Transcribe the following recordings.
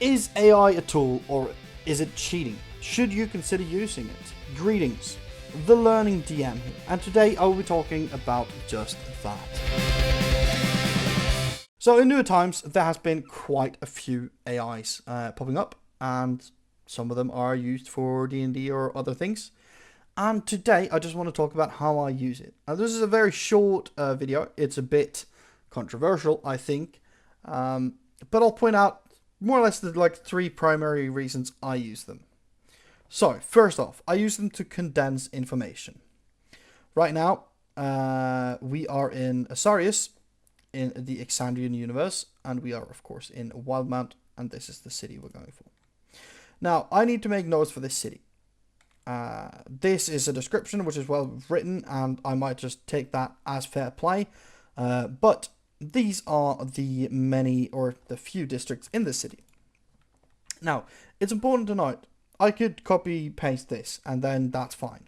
Is AI a tool or is it cheating? Should you consider using it? Greetings, the Learning DM here, and today I will be talking about just that. So in newer times, there has been quite a few AIs popping up, and some of them are used for D&D or other things. And today I just want to talk about how I use it. Now this is a very short video. It's a bit controversial, I think, but I'll point out more or less the three primary reasons I use them. So first off, I use them to condense information. Right now, we are in Asarius, in the Exandrian universe, and we are of course in Wildmount, and this is the city we're going for. Now, I need to make notes for this city. This is a description which is well written, and I might just take that as fair play, but these are the many or the few districts in the city. Now, it's important to note, I could copy paste this and then that's fine.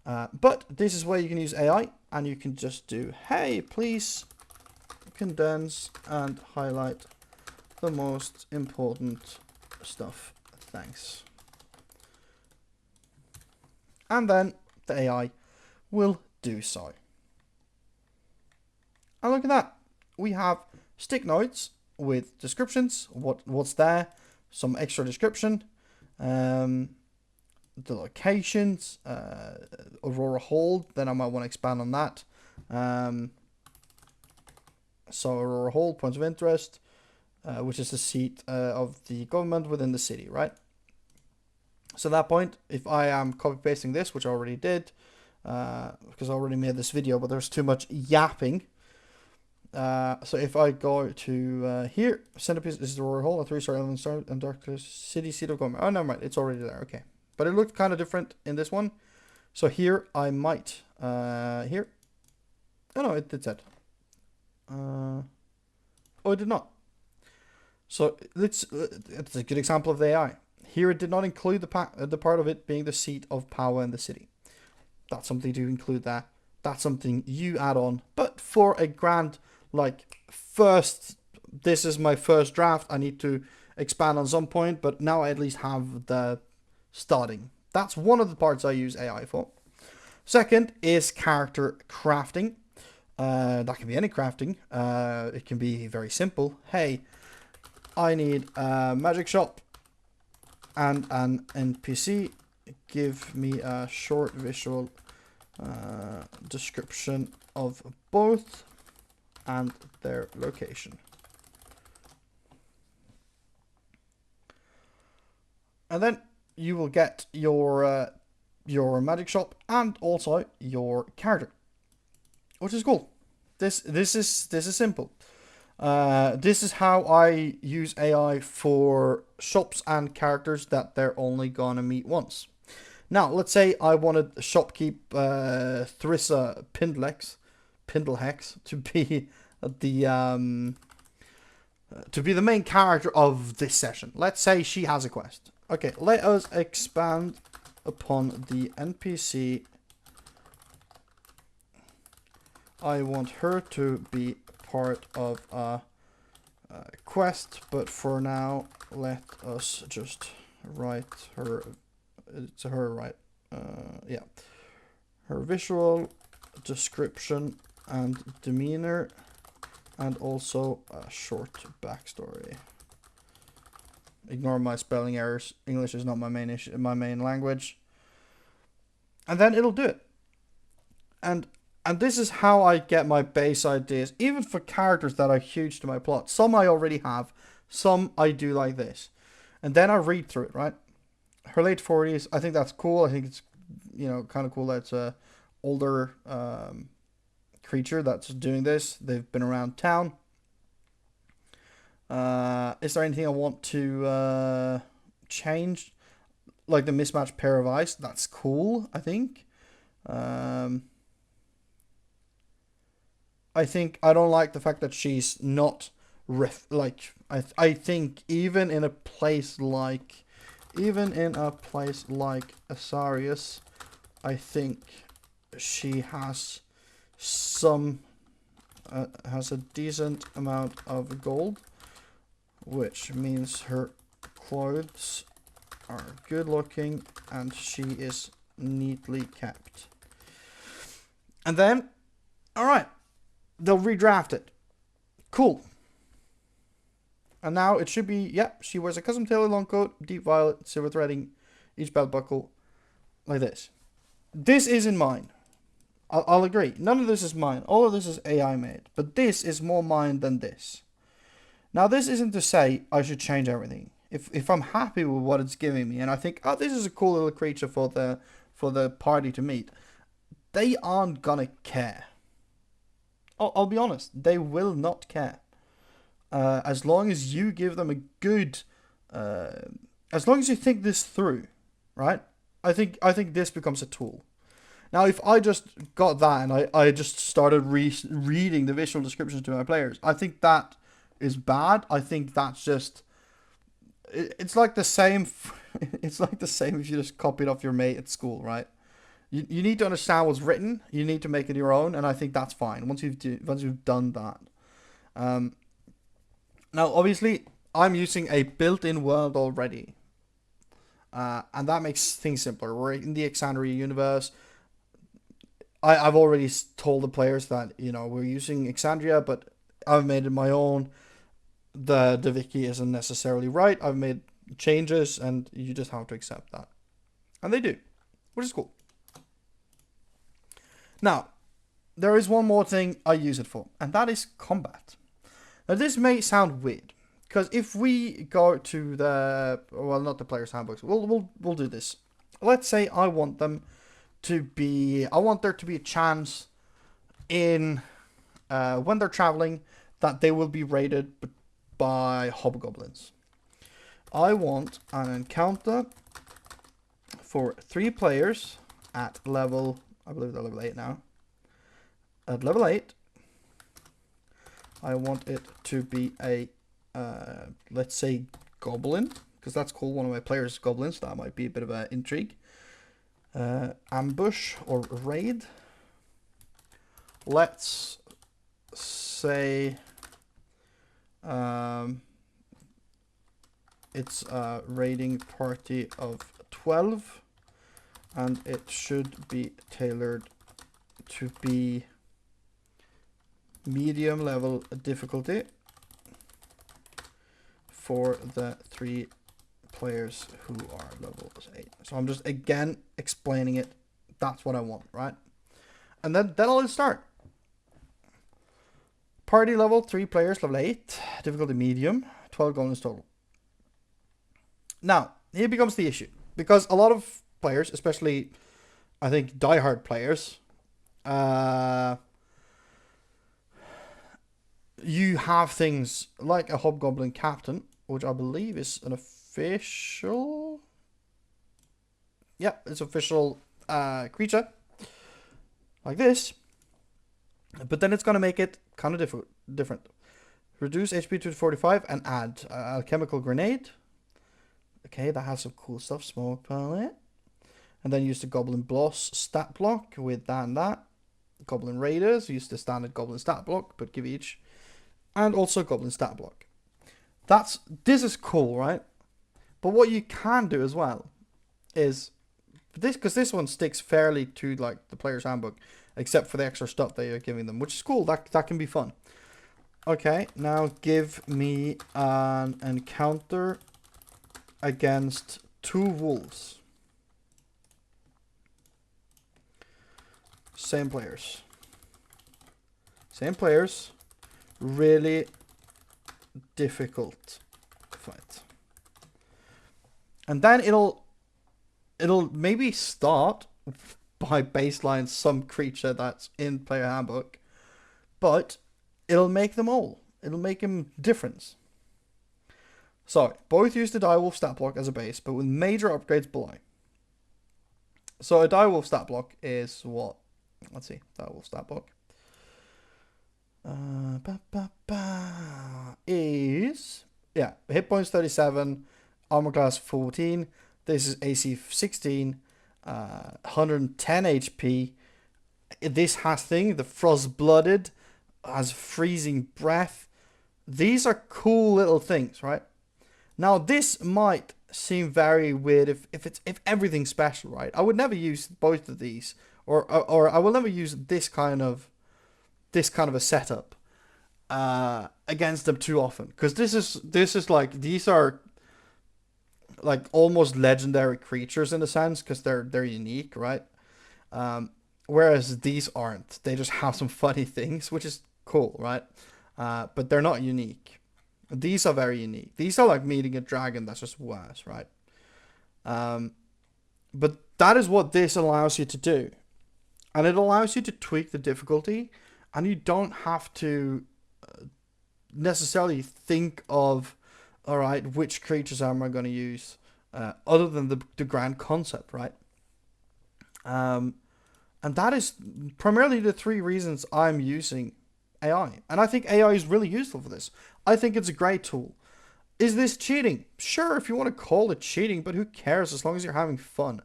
But this is where you can use AI and you can just do, hey, please condense and highlight the most important stuff. Thanks. And then the AI will do so. And look at that. We have stick notes with descriptions, what's there, some extra description, the locations, Aurora Hall, then I might want to expand on that. So Aurora Hall, points of interest, which is the seat of the government within the city, right? So at that point, if I am copy pasting this, which I already did, because I already made this video, but there's too much yapping. So if I go to here, centerpiece, this is the Aurora Hall, a 3-star element star, and Dark City, seat of government. Oh, never mind, it's already there. Okay, but it looked kind of different in this one. So here I might here. Oh no, it did that. Oh, it did not. So it's a good example of the AI. Here it did not include the part of it being the seat of power in the city. That's something to include there. That's something you add on. But for a grand, first, this is my first draft. I need to expand on some point, but now I at least have the starting. That's one of the parts I use AI for. Second is character crafting. That can be any crafting. It can be very simple. Hey, I need a magic shop and an NPC. Give me a short visual description of both and their location. And then you will get your magic shop and also your character, which is cool. This is simple. This is how I use AI for shops and characters that they're only gonna meet once. Now, let's say I wanted shopkeep Thrissa Pindlehex to be the main character of this session. Let's say she has a quest. Okay, let us expand upon the NPC. I want her to be part of a quest, but for now, let us just write her. It's her, right? Yeah. Her visual description and demeanor, and also a short backstory. Ignore my spelling errors. English is not my main language. And then it'll do it. And this is how I get my base ideas, even for characters that are huge to my plot. Some I already have, some I do like this. And then I read through it, right? Her late 40s, I think that's cool. I think it's, kind of cool that it's a older creature that's doing this. They've been around town. Is there anything I want to change? Like the mismatched pair of eyes, that's cool, I think. I think I don't like the fact that she's not I think even in a place like Asarius, I think she has has a decent amount of gold, which means her clothes are good looking and she is neatly kept. And then, alright, they'll redraft it. Cool. And now it should be, yep, she wears a custom tailored long coat, deep violet, silver threading, each belt buckle, like this. This isn't mine. I'll agree. None of this is mine. All of this is AI made. But this is more mine than this. Now, this isn't to say I should change everything. If I'm happy with what it's giving me, and I think, oh, this is a cool little creature for the party to meet, they aren't gonna care. I'll be honest. They will not care. As long as you give them a good... as long as you think this through, right? I think this becomes a tool. Now, if I just got that and I just started reading the visual descriptions to my players, I think that is bad. I think that's just... It's like the same... It's like the same if you just copied off your mate at school, right? You need to understand what's written. You need to make it your own, and I think that's fine once you've done that. Now, obviously, I'm using a built-in world already. And that makes things simpler. We're in the Exandria universe. I've already told the players that, you know, we're using Exandria, but I've made it my own. The wiki isn't necessarily right. I've made changes, and you just have to accept that. And they do, which is cool. Now, there is one more thing I use it for, and that is combat. Now, this may sound weird, because if we go to the... Well, not the player's handbooks. We'll do this. Let's say I want them to be... I want there to be a chance in... when they're traveling, that they will be raided by hobgoblins. I want an encounter for 3 players at level... I believe they're level 8 now. At level 8, I want it to be a... let's say goblin, because that's cool. One of my players is goblin, so that might be a bit of an intrigue. Ambush or raid. Let's say it's a raiding party of 12, and it should be tailored to be medium level difficulty for the 3 players who are level 8. So I'm just again explaining it. That's what I want, right? And then I'll start. Party level 3 players, level 8, difficulty medium, 12 goblins total. Now, here becomes the issue, because a lot of players, especially I think diehard players, you have things like a hobgoblin captain, which I believe is an official... Yep, it's official creature. Like this. But then it's going to make it kind of different. Reduce HP to 45 and add a alchemical grenade. Okay, that has some cool stuff. Smoke pellet. And then use the Goblin Bloss stat block with that and that. Goblin Raiders use the standard Goblin stat block, but give each. And also Goblin stat block. This is cool, right? But what you can do as well is this, because this one sticks fairly to like the player's handbook, except for the extra stuff that you're giving them, which is cool. That can be fun. Okay, now give me an encounter against 2 wolves. Same players. Same players. Really difficult fight. And then it'll maybe start by baseline some creature that's in player handbook, but it'll make them all. It'll make them different. So, both use the Direwolf stat block as a base, but with major upgrades below. So, a Direwolf stat block is what? Let's see. Direwolf stat block. Is... Yeah, hit points 37, armor class 14. This is AC 16, 110 HP. This has the frost-blooded, has freezing breath. These are cool little things, right? Now, this might seem very weird if everything's special, right? I would never use both of these, or I will never use this kind of a setup against them too often, because this is like, these are like almost legendary creatures in a sense, because they're unique, right? Um, Whereas these aren't. They just have some funny things, which is cool, right? But they're not unique. These are very unique. These are like meeting a dragon that's just worse, right? Um, but that is what this allows you to do. And it allows you to tweak the difficulty, and you don't have to necessarily think of, all right, which creatures am I going to use, other than the grand concept, right? Um, and that is primarily the three reasons I'm using AI. And I think AI is really useful for this. I think it's a great tool. Is this cheating? Sure, if you want to call it cheating, but who cares as long as you're having fun.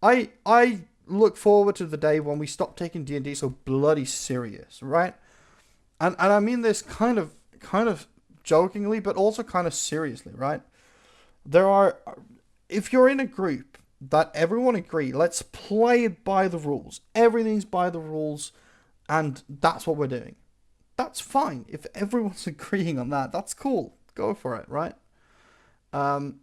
I look forward to the day when we stop taking D&D so bloody serious, right? And I mean this kind of jokingly, but also kind of seriously, right? There are, if you're in a group that everyone agree, let's play it by the rules. Everything's by the rules, and that's what we're doing. That's fine. If everyone's agreeing on that, that's cool. Go for it, right? Um,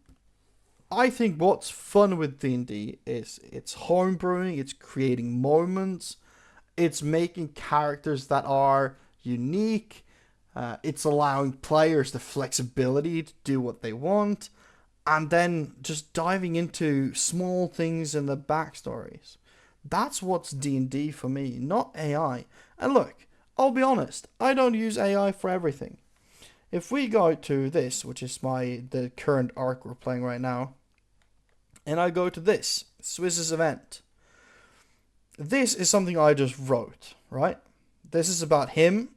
I think what's fun with D&D is it's homebrewing, it's creating moments, it's making characters that are unique, it's allowing players the flexibility to do what they want, and then just diving into small things in the backstories. That's what's D&D for me, not AI. And look, I'll be honest, I don't use AI for everything. If we go to this, which is the current arc we're playing right now, and I go to this, Swiss's event. This is something I just wrote, right? This is about him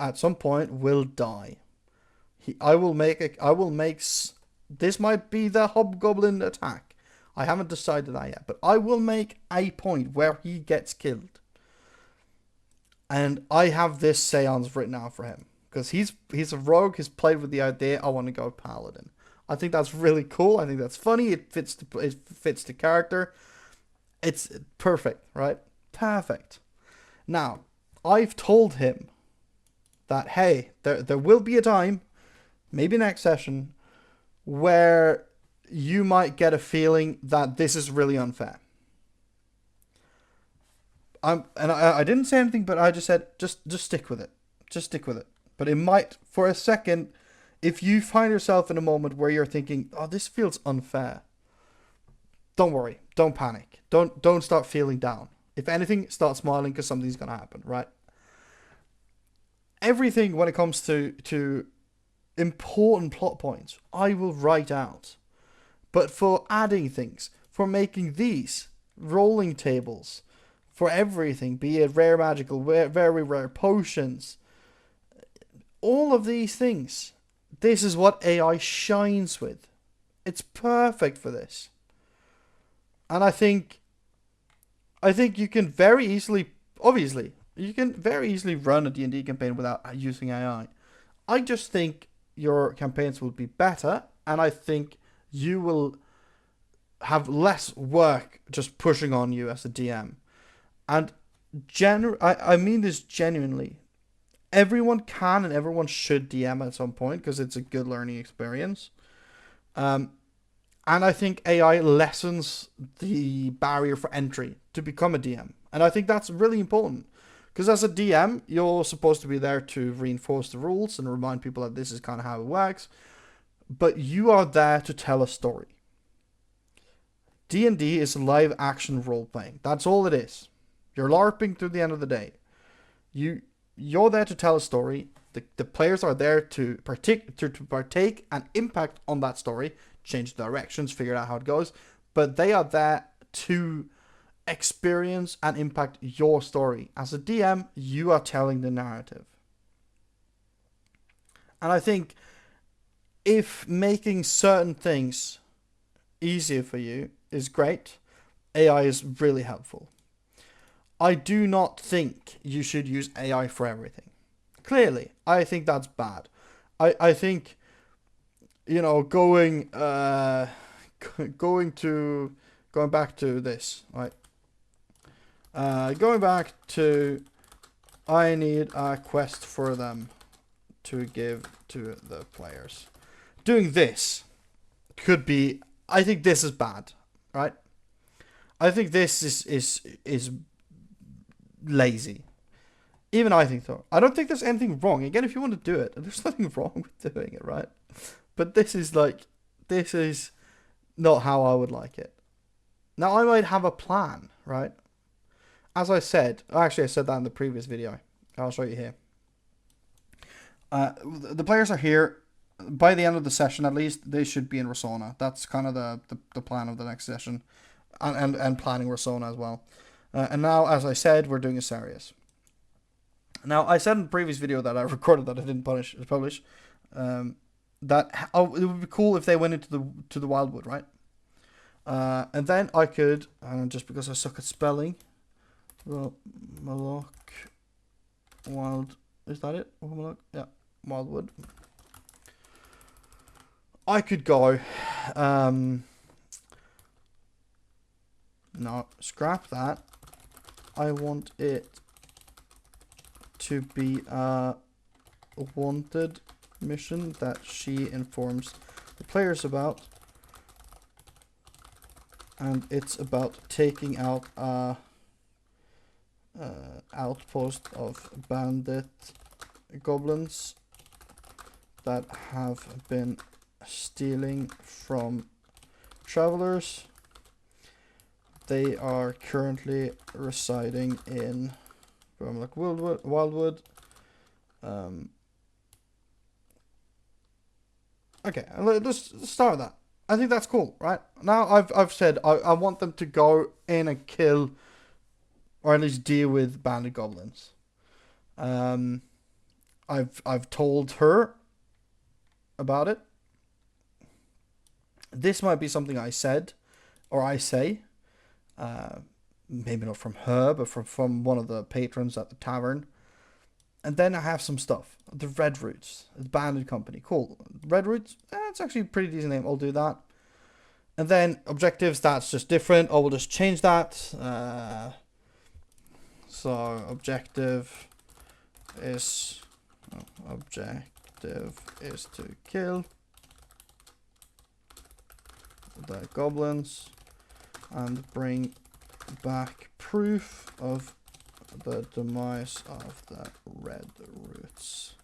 at some point will die. I will make this might be the hobgoblin attack. I haven't decided that yet, but I will make a point where he gets killed. And I have this seance written out for him. Because he's a rogue, he's played with the idea, I want to go paladin. I think that's really cool. I think that's funny. It fits the character. It's perfect, right? Perfect. Now, I've told him that, hey, there will be a time, maybe next session, where you might get a feeling that this is really unfair. I didn't say anything, but I just said, just stick with it. Just stick with it. But it might, for a second, if you find yourself in a moment where you're thinking, oh, this feels unfair, don't worry. Don't panic. Don't start feeling down. If anything, start smiling because something's going to happen, right? Everything when it comes to important plot points, I will write out. But for adding things, for making these rolling tables, for everything, be it rare magical, very rare potions, all of these things, this is what AI shines with. It's perfect for this. And I think you can very easily, obviously, you can very easily run a D&D campaign without using AI. I just think your campaigns will be better, and I think you will have less work just pushing on you as a DM. And I mean this genuinely. Everyone can and everyone should DM at some point because it's a good learning experience. And I think AI lessens the barrier for entry to become a DM. And I think that's really important. Because as a DM, you're supposed to be there to reinforce the rules and remind people that this is kind of how it works. But you are there to tell a story. D&D is live action role playing. That's all it is. You're LARPing through the end of the day. You're there to tell a story. The players are there to partake and impact on that story, change directions, figure out how it goes. But they are there to experience and impact your story. As a DM, you are telling the narrative. And I think if making certain things easier for you is great, AI is really helpful. I do not think you should use AI for everything. Clearly, I think that's bad. I think you know, going back to this, right? Going back to, I need a quest for them to give to the players. Doing this could be, I think this is bad, right? I think this is lazy. Even I think so. I don't think there's anything wrong. Again, if you want to do it, there's nothing wrong with doing it, right? But this is not how I would like it. Now, I might have a plan, right? As I said, actually I said that in the previous video. I'll show you here. The players are here. By the end of the session, at least, they should be in Resona. That's kind of the plan of the next session. And planning Resona as well. And now, as I said, we're doing Asarius. Now, I said in the previous video that I recorded that I didn't publish, that it would be cool if they went into the Wildwood, right? And then I could, and just because I suck at spelling, well, Malok, is that it? Malok? Yeah, Wildwood. I could go, no, scrap that. I want it to be a wanted mission that she informs the players about. And it's about taking out a outpost of bandit goblins that have been stealing from travelers. They are currently residing in Wildwood. Okay, let's start with that. I think that's cool, right? Now I've said I want them to go in and kill, or at least deal with bandit goblins. I've told her about it. This might be something I said, or I say. Maybe not from her, but from one of the patrons at the tavern. And then I have some stuff. The Red Roots, the bandit company. Cool. Red Roots, it's actually a pretty decent name. I'll do that. And then objectives, that's just different. I will just change that. So objective is to kill the goblins and bring back proof of the demise of the Red Roots.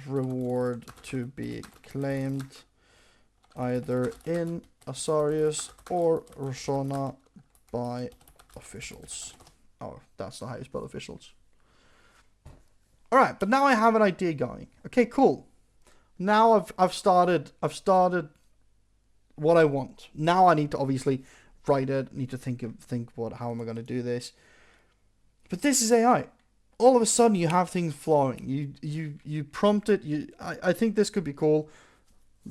Reward to be claimed either in Asarius or Roshana by officials. Oh, that's not how you spell officials. Alright, but now I have an idea going. Okay, cool. Now I've started what I want. Now I need to obviously write it, need to think how am I going to do this. But this is AI. All of a sudden you have things flowing. You prompt it. I think this could be cool.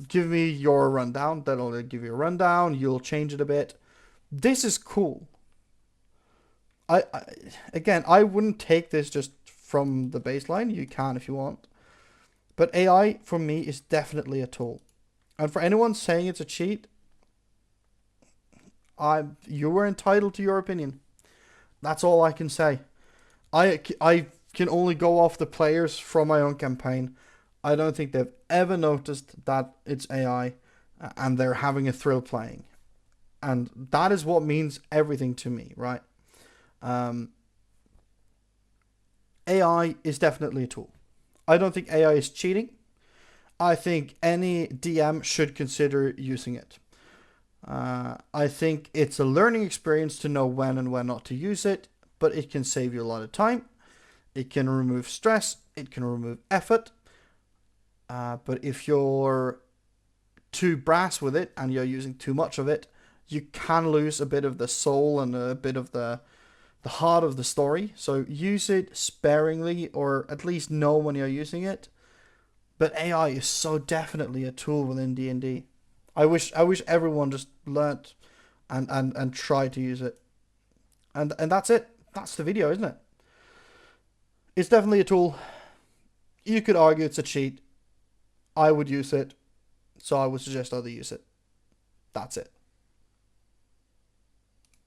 Give me your rundown. That'll give you a rundown. You'll change it a bit. This is cool. Again, I wouldn't take this just from the baseline. You can if you want. But AI, for me, is definitely a tool. And for anyone saying it's a cheat, you were entitled to your opinion. That's all I can say. I can only go off the players from my own campaign. I don't think they've ever noticed that it's AI and they're having a thrill playing. And that is what means everything to me, right? AI is definitely a tool. I don't think AI is cheating. I think any DM should consider using it. I think it's a learning experience to know when and when not to use it, but it can save you a lot of time. It can remove stress. It can remove effort. But if you're too brass with it and you're using too much of it, you can lose a bit of the soul and a bit of the heart of the story. So use it sparingly, or at least know when you're using it. But AI is so definitely a tool within D&D. I wish everyone just learnt and tried to use it. And that's it. That's the video, isn't it? It's definitely a tool. You could argue it's a cheat. I would use it, so I would suggest others use it. That's it.